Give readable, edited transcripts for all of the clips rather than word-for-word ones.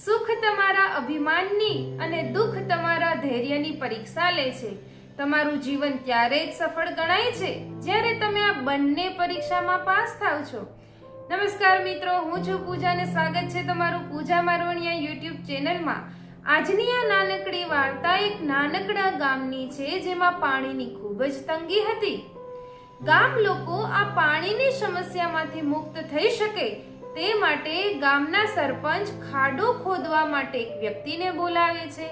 સુખ તમારા અભિમાનની અને દુઃખ તમારા ધૈર્યની પરીક્ષા લે છે। તમારું જીવન ત્યારે જ સફળ ગણાય છે જ્યારે તમે આ બંને પરીક્ષામાં પાસ થાવ છો। નમસ્કાર મિત્રો, હું છું પૂજા અને સ્વાગત છે તમારું પૂજા મારવણિયા યુટ્યુબ ચેનલમાં। આજની આ નાનકડી વાર્તા એક નાનકડા ગામની છે જેમાં પાણીની ખૂબ જ તંગી હતી। ગામ લોકો આ પાણીની સમસ્યામાંથી મુક્ત થઈ શકે તે માટે ગામના સરપંચ ખાડો ખોદવા માટે એક વ્યક્તિને બોલાવે છે।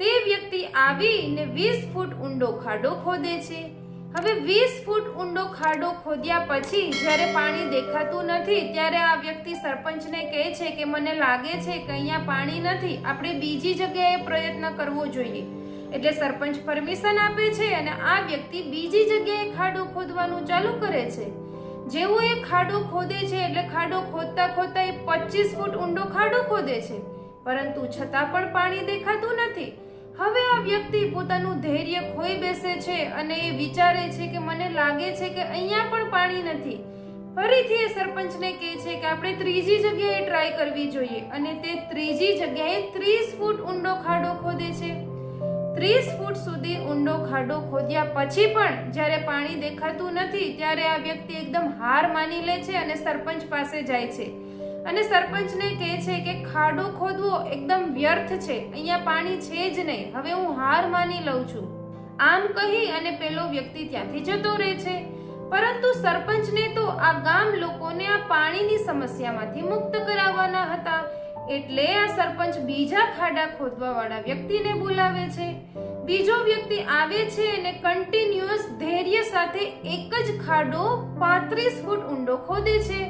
તે વ્યક્તિ આવીને 20 ફૂટ ઊંડો ખાડો ખોદે છે। હવે 20 ફૂટ ઊંડો ખાડો ખોદ્યા પછી જ્યારે પાણી દેખાતું નથી ત્યારે આ વ્યક્તિ સરપંચને કહે છે કે મને લાગે છે કે અહીંયા પાણી નથી, આપણે બીજી જગ્યાએ પ્રયત્ન કરવો જોઈએ। એટલે સરપંચ પરમિશન આપે છે અને આ વ્યક્તિ બીજી જગ્યાએ ખાડો ખોદવાનું ચાલુ કરે છે। જેવો એ ખાડો ખોદે છે એટલે ખાડો ખોદતા ખોદતા એ 25 ફૂટ ઊંડો ખાડો ખોદે છે, પરંતુ છતાં પણ પાણી દેખાતું નથી। હવે આ વ્યક્તિ પોતાનું ધૈર્ય ખોઈ બેસે છે અને એ વિચારે છે કે મને લાગે છે કે અહીંયા પણ પાણી નથી। ફરીથી એ સરપંચને કહે છે કે આપણે ત્રીજી જગ્યાએ ટ્રાય કરવી જોઈએ અને તે ત્રીજી જગ્યાએ 30 ફૂટ ઊંડો ખાડો ખોદે છે। 30 ફૂટ સુધી ઊંડો ખાડો ખોદ્યા પછી પણ જ્યારે પાણી દેખાતું નથી ત્યારે આ વ્યક્તિ એકદમ હાર માની લે છે અને સરપંચ પાસે જાય છે અને સરપંચને કહે છે કે ખાડો ખોદવો એકદમ વ્યર્થ છે, અહીંયા પાણી છે જ નહીં, હવે હું હાર માની લઉં છું। આમ કહી અને પેલો વ્યક્તિ ત્યાંથી જતો રહે છે। પરંતુ સરપંચને તો આ ગામ લોકોને આ પાણીની સમસ્યામાંથી મુક્ત કરાવવાના હતા, એટલે આ સરપંચ બીજા ખાડા ખોદવા વાળા વ્યક્તિને બોલાવે છે। બીજો વ્યક્તિ આવે છે અને કન્ટિન્યુઅસ ધૈર્ય સાથે એક જ ખાડો 35 ફૂટ ઊંડો ખોદે છે।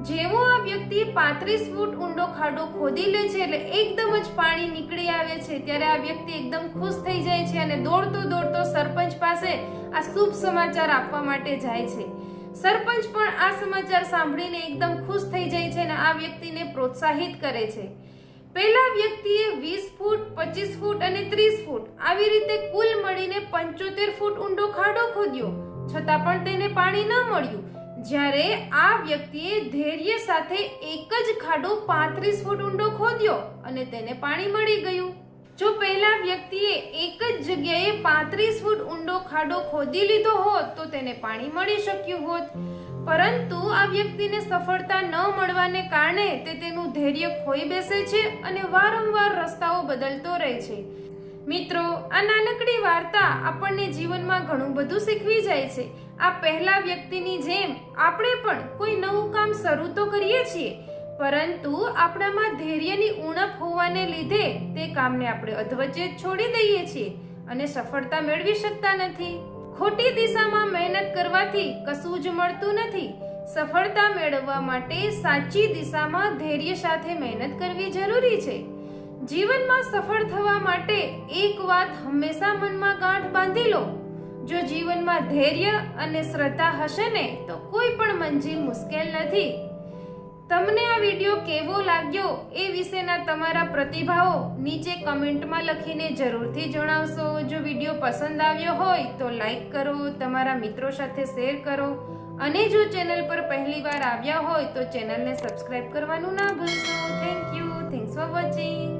જેવો આ વ્યક્તિ 35 ફૂટ ઊંડો ખાડો ખોદી લે છે એટલે એકદમ જ પાણી નીકળી આવે છે ત્યારે આ વ્યક્તિ એકદમ ખુશ થઈ જાય છે અને દોડતો દોડતો સરપંચ પાસે આ શુભ સમાચાર આપવા માટે જાય છે। સરપંચ પણ આ સમાચાર સાંભળીને એકદમ ખુશ થઈ જાય છે અને આ વ્યક્તિને પ્રોત્સાહિત કરે છે। પહેલા વ્યક્તિએ 20 ફૂટ, 25 ફૂટ અને 30 ફૂટ આવી રીતે કુલ મળીને 75 ફૂટ ઊંડો ખાડો ખોદ્યો, છતાં પણ તેને પાણી ન મળ્યું। જ્યારે આ વ્યક્તિએ ધૈર્ય સાથે એક જ ખાડો 35 ફૂટ ઊંડો ખોદ્યો અને તેને પાણી મળી ગયું। જો પહેલા વ્યક્તિએ એક જ જગ્યાએ 35 ફૂટ ઊંડો ખાડો ખોદી લીધો હોત તો તેને પાણી મળી શક્યું હોત, પરંતુ આ વ્યક્તિને સફળતા ન મળવાને કારણે તે તેનું ધૈર્ય ખોઈ બેસે છે અને વારંવાર રસ્તાઓ બદલતો રહે છે। મિત્રો, આ નાનકડી વાર્તા આપણને જીવનમાં ઘણું બધું શીખવી જાય છે। આ પહેલા વ્યક્તિની જેમ આપણે પણ કોઈ નવું કામ શરૂ તો કરીએ છીએ, પરંતુ આપણામાં ધૈર્યની ઉણપ હોવાને લીધે તે કામને આપણે અધવચ્ચે જ છોડી દઈએ છીએ અને સફળતા મેળવી શકતા નથી। ખોટી દિશામાં મહેનત કરવાથી કશું જ મળતું નથી। સફળતા મેળવવા માટે સાચી દિશામાં ધૈર્ય સાથે મહેનત કરવી જરૂરી છે। જીવનમાં સફળ થવા માટે એક વાત હંમેશા મનમાં ગાંઠ બાંધી લો, જો જીવનમાં ધૈર્ય અને શ્રદ્ધા હશે ને તો કોઈ પણ મંજિલ મુશ્કેલ નથી। તમને આ વિડીયો કેવો લાગ્યો એ વિશેના તમારા પ્રતિભાવો નીચે કમેન્ટમાં લખીને જરૂરથી જણાવશો। જો વિડીયો પસંદ આવ્યો હોય તો લાઈક કરો, તમારા મિત્રો સાથે શેર કરો અને જો ચેનલ પર પહેલીવાર આવ્યા હોય તો ચેનલને સબસ્ક્રાઇબ કરવાનું ના ભૂલશો। Thank you, thanks for watching.